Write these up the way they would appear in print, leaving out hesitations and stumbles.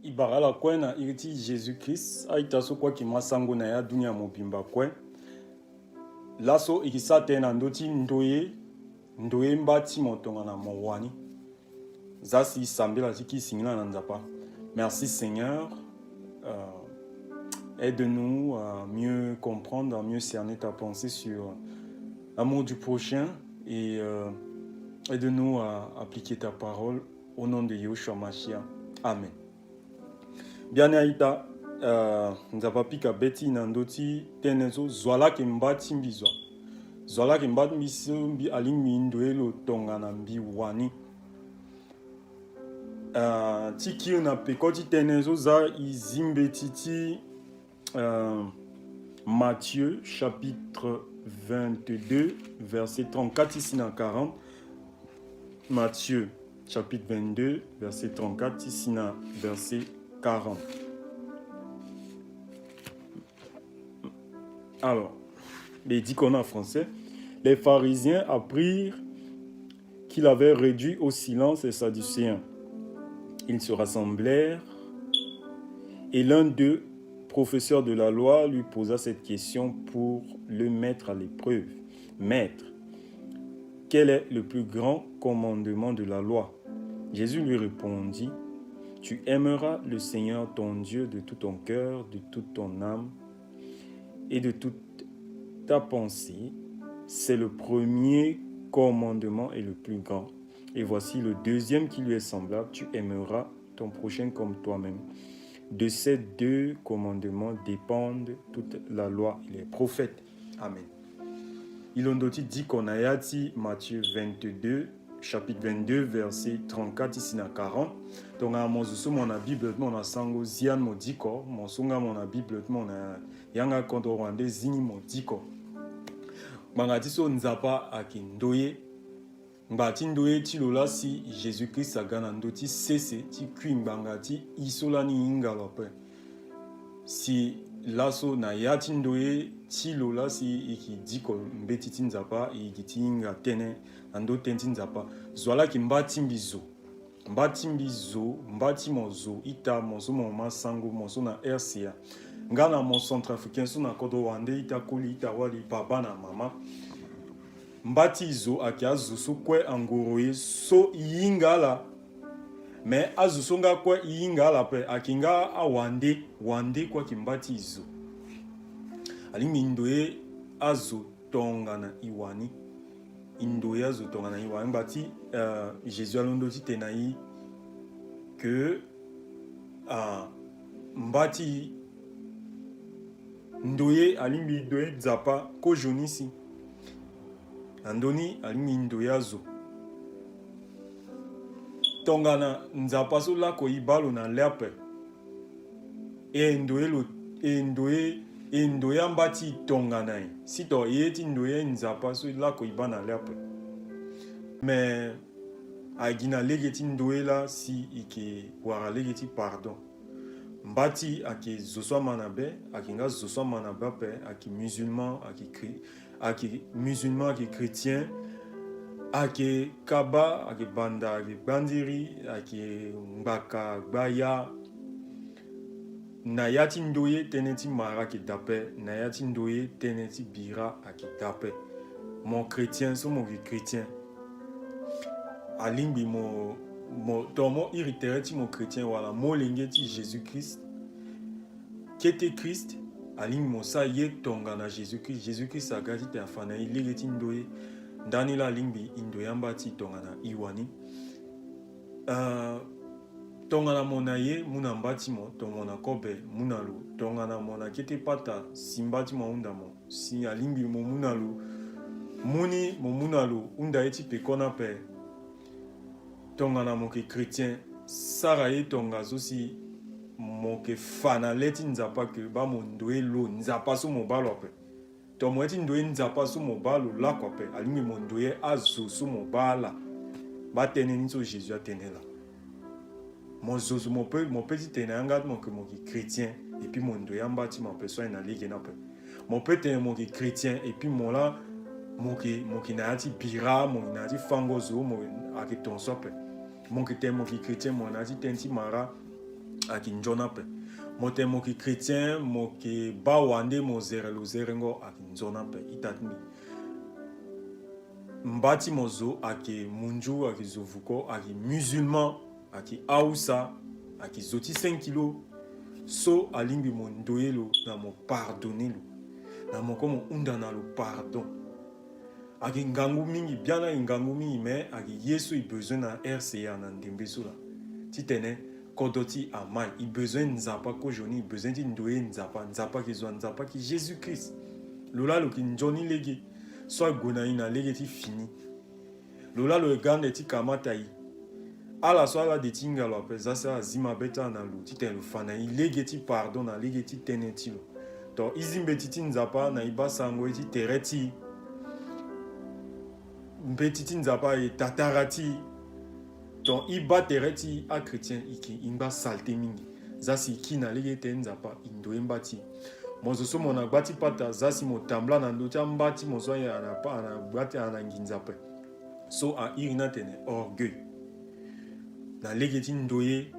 Ibarala kwena iriti Jésus-Christ aita so kwa kimasango na ya dunia mobimba kwen laso ikisate na ndoti ndoye mbati motonga na mowani zasi sambela tiki singla na nzapa. Merci Seigneur, aide-nous à mieux comprendre, à mieux cerner ta pensée sur l'amour du prochain et aide-nous à appliquer ta parole au nom de Yeshua Mashiach. Amen. Bien aïta, nzapa pika beti nandoti tenezo zwala kembati mbizwa. Zwala kembati mbi alimi ndoelo tonga na mbi wani. Tiki na pekoti tenezo za izimbe titi Matthieu chapitre 22 verset 34 ici na 40. Matthieu chapitre 22 verset 34 ici na verset 40. Alors, les dit qu'on a en français. Les pharisiens apprirent qu'il avait réduit au silence les sadducéens. Ils se rassemblèrent et l'un d'eux, professeur de la loi, lui posa cette question pour le mettre à l'épreuve. Maître, quel est le plus grand commandement de la loi? Jésus lui répondit, tu aimeras le Seigneur ton Dieu de tout ton cœur, de toute ton âme et de toute ta pensée. C'est le premier commandement et le plus grand. Et voici le deuxième qui lui est semblable, tu aimeras ton prochain comme toi-même. De ces deux commandements dépendent toute la loi et les prophètes. Amen. Ilondoti dit qu'on a yati Matthieu 22, chapitre 22, verset 34 ici na 40. Donc à mon sous mon Bible mon a sango zian mo diko, mon sunga mon Bible mon a yanga konto rwande zini mo diko. Bangati so nzapa akindoye. Mbati ndoye ti lola si Jésus-Christ agana ndoti sese ti kwing bangati isola ni ingalope. Si laso na yati ndoye ti lola si iki diko mbeti ti nzapa iki ti inga tene ando tenti nzapa. Zwala ki mbati mbizo. Mbati mbizo, mbati mozo, ita mozo mo masango mozo na RCA. Ngana mo centrafricain so na kodo wande ita kuli ita wali baba na mama. Mbati zo aki azusu kwe angoroye so yingala. Me azusu nga kwe yingala pe akinga wande kwa kimbati zo. Alimi indoye azo tonga na iwani. Indoye azo tonga na iwani. Mbati Jésus alondo ti tenayi que mbati ndoye alimi ndoye zapa ko jonisi. Andoni alimi ndoye azo. Tongana nzapa so la ko ibalo na lepe. Ndoye mbati tongana. Si to yeti ndoye nzapa so la ko ibana lepe. Mais agina legeti ndoye la si ike wara legeti pardon. Mbati ake zoswa manabe, akinga zoswa manabe pe, ake musulman, ake musulman, ake chrétien, ake kaba, ake banda, ake bandiri, ake mbaka, baya. Nayati ndoye teneti mara ake dape, nayati ndoye teneti bira ake dape. Mon chrétien, so mon chrétien. Alimbi tomo irritereti mon chrétien wala mo lingeti Jésus-Christ. Qui était Christ? Alim mosa ye tonga na Jésus-Christ. Jésus-Christ agati te afana iligeti ndoye. Ndani la limbi indoye mbati tonga na iwani. Tonga na mona ye muna mbati mo tonga na kobe munalu. Tonga na mona kete pata simbati mo undamo. Si alimbi mo munalu. Muni mo munalu unda eti pekona pe. Tonga na moke chrétien, sara ye tonga zosi moke fana leti nzapa ke ba mo ndoye lo nzapa so mo balo pe. To mo eti ndoye nzapa so mo balo la ko pe alimi mo ndoye azo so mo bala. Ba tene ni so Jésus a tene la. Mon zozo mon petit tene anga mo ke moke chrétien et puis mon ndoye ambati mo pe so ina ligue na pe. Mon petit moke chrétien et puis mon la moke na ati bira mo na ati fangozo mo ake ton so pe. Mon chrétien, mon chrétien, mon ati tenti mara aki njona pe. Mote moki chrétien moki bawande mo zere lo zerengo aki njona pe itatni. Mbati mozo aki munju aki zovuko aki musulman aki ausa aki zoti 5 kilo so alimbi mo ndoyelo na mo pardonner lo na mo komo undana lo pardon aki ngangu mingi biana ngangu mingi me aki yesu i besoin na RCA na ndembe sula titene kodoti amai i besoin nzapa ko joni i besoin ti ndoye nzapa ki zwa nzapa ki Jésus Christ lola lo ki njoni lege so gona ina lege ti fini lola lo gande ti kamata yi ala so ala de tinga lo apeza sa zima beta na lo ti ten lo fana i lege ti pardon na lege ti tene ti lo to izimbe ti nzapa na iba sango ti tereti mbetiti nzapa e tatarati ton iba tereti a chrétien iki imba salte mingi zasi iki na lege te nzapa indoye mbati mozo so mona gbati pata zasi mo tambla na ndo tia mbati mozo ya na pa na gbati ana nginzapa so a irina tene orgueil na lege ti ndoye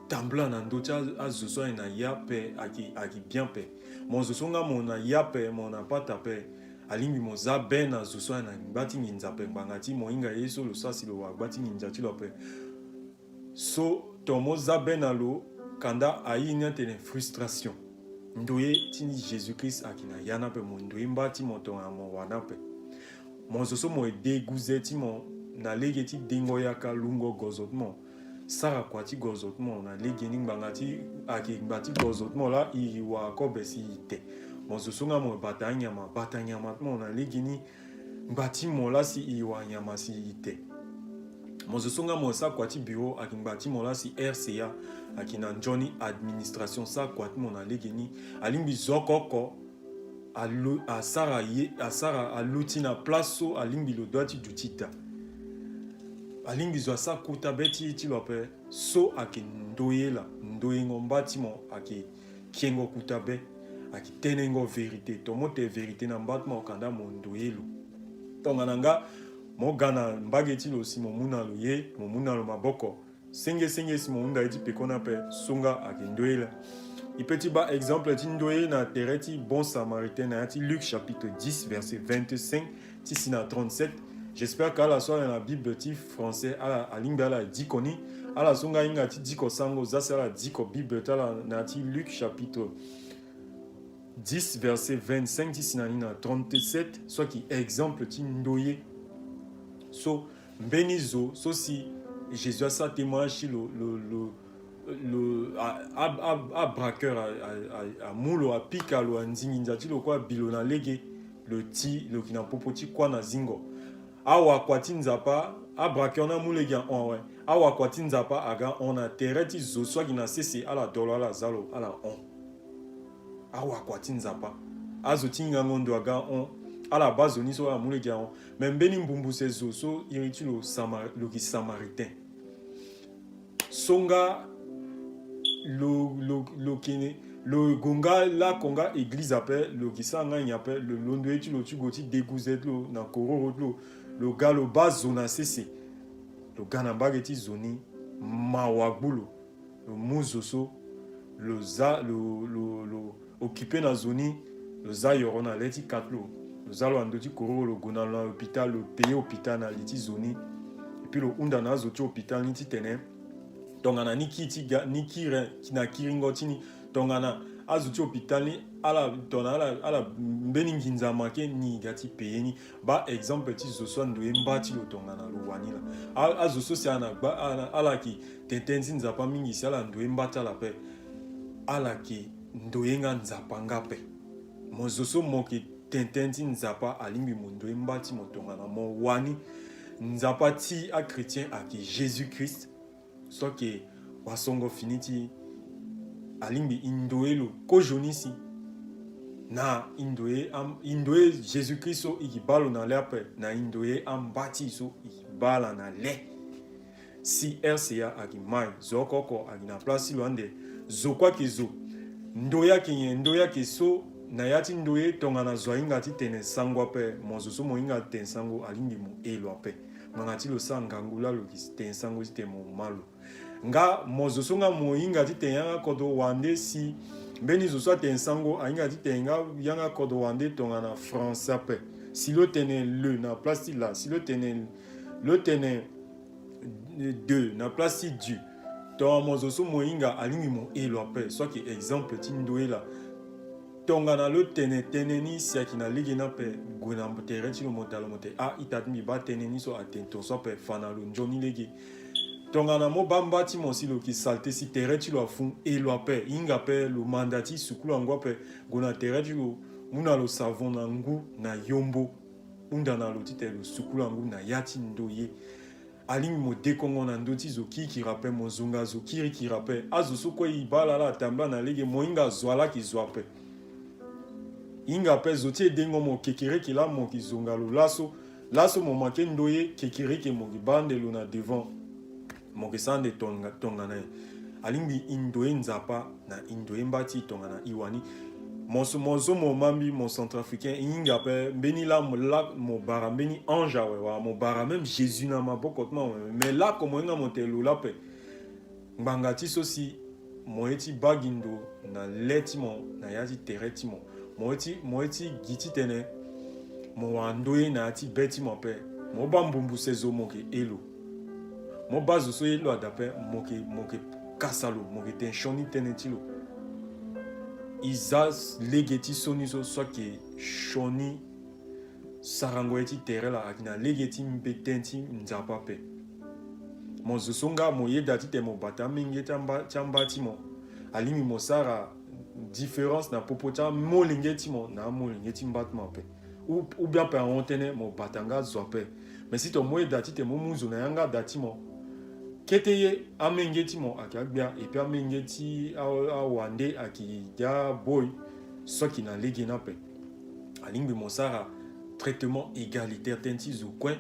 tambla na ndo tia azoso na ya pe aki bien pe mozo so nga mona ya pe mona pata pe alimbi moza ben na zoso na gbati nginza pe ngati mo inga yeso lo sasi lo wa gbati nginza ti lo pe so to moza ben na lo kanda ayi nya tene frustration ndoye ti Jésus Christ akina yana pe mo ndoye mbati mo to amo wana pe mo zoso mo dégoûté ti mo na lege ti dengo yaka lungo gozot mo sara kwati gozot mo na lege ni ngati aki ngati gozot mo la i wa ko besi ite mozo sunga mo bata nyama mo na ligini ngati mo la si iwa nyama si ite mozo sunga mo sa kwati bureau aki ngati mo la si RCA aki na Johnny administration sa kwati mo na ligini alimbi zokoko asara aluti na plaso alimbi lo doiti dutita alimbi zo sa kuta beti ti lope so aki ndoye ngombati mo aki kiengo kutabe aki tenengo vérité to mote vérité na mbatma okanda mondo yelo tonga nanga mo gana mbageti lo si mo muna lo ye mo muna lo maboko senge si mo unda eti pekona pe sunga aki ndoyela i petit ba exemple ti ndoye na tereti bon samaritain na ti Luc chapitre 10 verset 25 ti sina 37 j'espère qu'à la soirée na bible ti français ala alimba ala dikoni ala sunga inga ti diko sango zasa ala diko bible tala na ti Luc chapitre 10 verset 25 ti sinanina 37 soit qui exemple ti ndoye so mbeni zo so si Jésus a sa témoignage a braqueur a mulo a pika lo nzinginza ti lo kwa bilo na lege le ti lo kina popo ti kwa na zingo awa kwati nzapa a braqueur na mulegi on ouais awa kwati nzapa aga on a tereti zo soit qui na sese ala dolo ala zalo ala on awa kwati nzapa azoti ngangondo aga on ala bazoni so amule dia on membeni mbumbu sezo so iriti lo ki samaritain songa lo kene lo gonga la konga église appelle lo ki sanga nyape le londo eti lo tugoti dégouzet lo na kororo lo galo bazona sese lo gana bageti zoni mawagbulo lo muzoso lo occupé na zoni le zayoro na leti katlo le zalo andoti koro le gona na hôpital le payer hôpital na liti zoni et puis le unda na zoti hôpital ni titene tongana ni kiti ni kire kina kiringo tini tongana azuti hôpital ni ala tona ala mbeni nginza make ni gati payer ni ba exemple ti zoso ndoye mbati lo tongana lo wani la azoso si ana ba ala ki tentenzi nzapa mingi si ala ndoye mbata la pe ala ki ndoyenga nzapa ngape mozoso moki tententi nzapa alimbi mundoye mbati motongana mo wani nzapa ti a chrétien aki Jésus Christ so ke wasongo finiti alimbi indoelo ko jonisi na indoye Jésus Christ so ikibalo na lepe na indoye ambati so ikibala na le si RCA aki mai zokoko aki na place luande zokwa kizo ndoya ki so na yati ndoye tongana zwa inga ti tene sangwa pe mozoso mo inga ten sango alingi mo elo pe mangati lo sangangula lo kiste sango ti te mo malo nga mozo songa moinga ti te yanga kodo wande si mbeni zo so te sango ainga ti te nga yanga kodo wande tonga na français pe si lo tene le na place ti la si lo tene deux na place ti du to mozo so moinga alingi mo elo pe soit ki exemple ti ndoe la tonga na lo tene ni si akina ligi na pe guna mtere ti lo motalo mote itatmi ba tene ni so atento so pe fana lo njoni legi tonga na mo bamba ti mo si lo ki salte si tere ti lo afun e lo pe inga pe lo mandati sukulu angwa pe guna tere ti lo muna lo savon na ngu na yombo unda na lo ti te lo sukulu angu na yati ndoye alingi mo dekongo na ndo ti zo ki rape mo zunga zo kiri ki rape azo so ko ibala la tamba na lege mo inga zwala ki zwa pe inga pe zo ti dengo mo kekere ki la mo ki zunga lo laso mo make ndoye kekere ki mo ki bande lo na devant mo ki sande tonga na alingi indoye nzapa na indoye mbati tonga na iwani mozo mo mambi mo centrafricain inga pe beni la mo bara beni anja wa mo bara même Jésus na mabokotma mais là comme nga montelo la pe nganga ti so si mo eti bagindo na leti mo na yati tereti mo eti giti tene mo wandoye na ati beti mo pe mo bambumbu sezo mo ke elo mo bazo so elo adape mo ke kasalo mo ke tensioni tenetilo izas legeti soni so soit ke shoni sarango eti tere la akina legeti mbetenti nzapa pe mo zosonga mo yeda ti te mo bata mingi chamba ti mo alimi mo sara différence na popota mo lingeti mo na mo lingeti mbatma pe ou bien pe ontene mo batanga zwa pe mais si to mo yeda ti te mo muzo na yanga dati mo keteye amengeti mo akagbia et puis amengeti awande akija boy soki na legi na pe alingbi mo sara traitement égalitaire tenti zo coin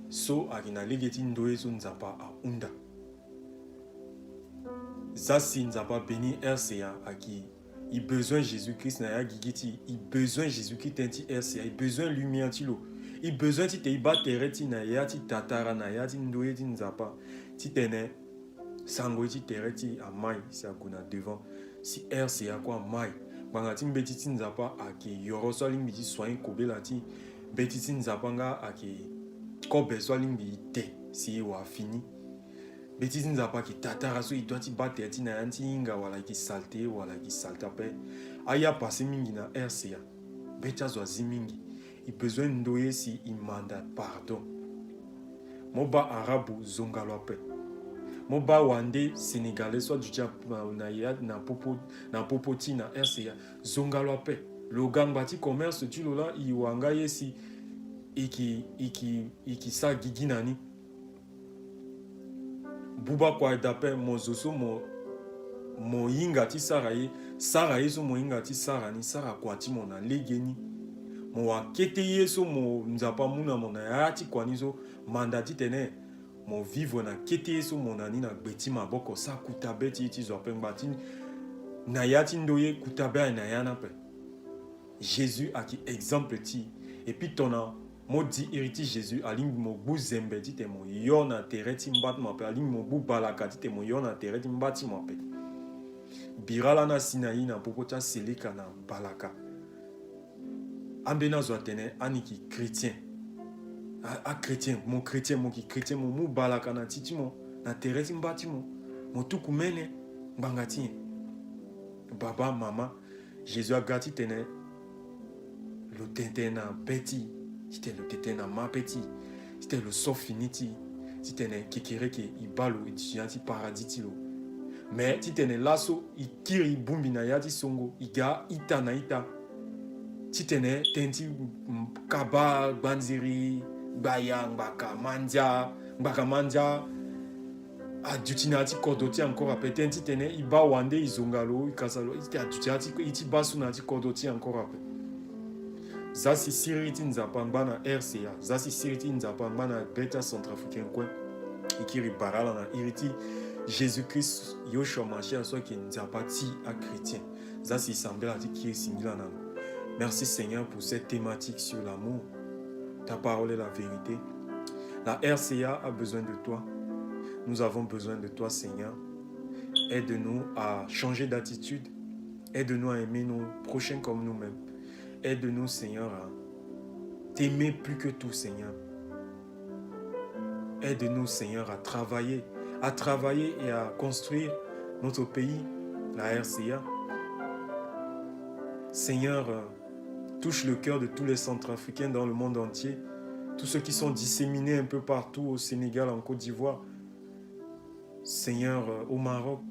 so akina legeti ndoye so nzapa a unda zasi nzapa beni RCA aki il besoin Jésus-Christ na ya gigiti il besoin Jésus-Christ tenti RCA il besoin lumière ti lo il besoin ti te iba tereti na ya ti tatara na ya ti ndoye ti nzapa ti tene sango ti tereti a mai si aguna devant si RCA kwa mai banga ti mbeti ti nzapa aki yoro so lingbi ti soin kobela ti beti ti nzapa nga aki kobe so lingbi te si wa fini beti ti nzapa ki tatara so idwa ti ba tereti na ya ti inga wala ki salta pe aya pase mingi na RCA beti azwa zi mingi i besoin ndoye si i mandat pardon moba arabu zongalo pe moba wande sénégalais soit du tia na ya na popoti na RCA zongalo pe lo gangbati commerce tu lola i wanga yesi iki sa giginani buba kwa dape mozoso mo yinga ti saraye so mo yinga ti sarani sara kwa ti mo na legeni mo wa kete yeso mo nzapa muna mo na yati kwani so mandati tene mo vivre na kete yeso mo nani na gbeti maboko sa kutabe ti zo pe ngbati na yati ndoye kutabe na yana pe Jésus a ki exemple ti et puis tona mo di iriti Jésus alingi mo bu zembe ti te mo yona tereti mbat mo pe alingi mo bu balaka ti te mo yona tereti mbati mo pe birala na Sinaï na popota seleka na balaka ambena zo tene aniki chrétien chrétien mo ki chrétien mo mu balaka na titi mo na tereti mbati mo tuku mene mbangati baba mama Jésus a gati tene lo tente na beti c'était le tete na ma petit c'était le sofiniti titene kekere ke ibalo idianti paradis tilo mais titene laso ikiri bumbi na yati songo iga ita na ita titene tenti kaba banziri baya mbaka manja adutinati kodoti encore après tenti tene iba wande izongalo ikasalo iti adutinati iti basu na ti kodoti encore après zasi siriti nzapa ngana RCA zasi siriti nzapa ngana beta centrafricain coin ikiri barala na iriti Jésus-Christ Yoshua Mashiach soit qui nzapa ti a chrétien zasi sambela ti kiri singila na. Merci Seigneur pour cette thématique sur l'amour. Ta parole est la vérité. La RCA a besoin de toi. Nous avons besoin de toi, Seigneur. Aide-nous à changer d'attitude. Aide-nous à aimer nos prochains comme nous-mêmes. Aide-nous, Seigneur, à t'aimer plus que tout, Seigneur. Aide-nous, Seigneur, à travailler et à construire notre pays, la RCA. Seigneur, touche le cœur de tous les Centrafricains dans le monde entier, tous ceux qui sont disséminés un peu partout au Sénégal, en Côte d'Ivoire, Seigneur, au Maroc,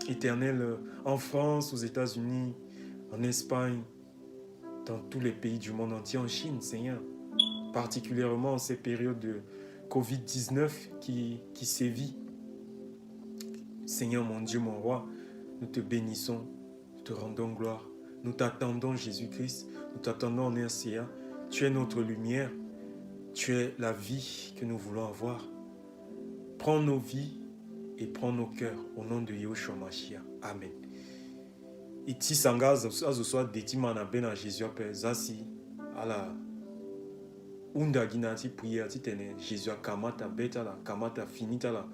Éternel, en France, aux États-Unis, en Espagne, dans tous les pays du monde entier, en Chine, Seigneur, particulièrement en ces périodes de Covid-19 qui sévit. Seigneur, mon Dieu, mon roi, nous te bénissons, nous te rendons gloire. Nous t'attendons, Jésus-Christ, nous t'attendons en RCA. Tu es notre lumière, tu es la vie que nous voulons avoir. Prends nos vies et prends nos cœurs au nom de Yahushua Mashiach. Amen. Iti sanga azoswa detima na bena Jésus pe zasi ala unda ginati prière ti tene Jésus kamata beta la kamata finita la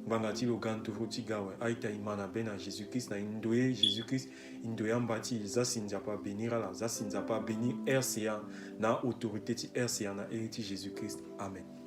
bangati lo gantu ruti gawe aita imana bena Jésus Christ na indoye Jésus Christ indoya mbati zasi nzapa bénir la zasi nzapa bénir RCA na autorité ti RCA na héritier Jésus Christ. Amen.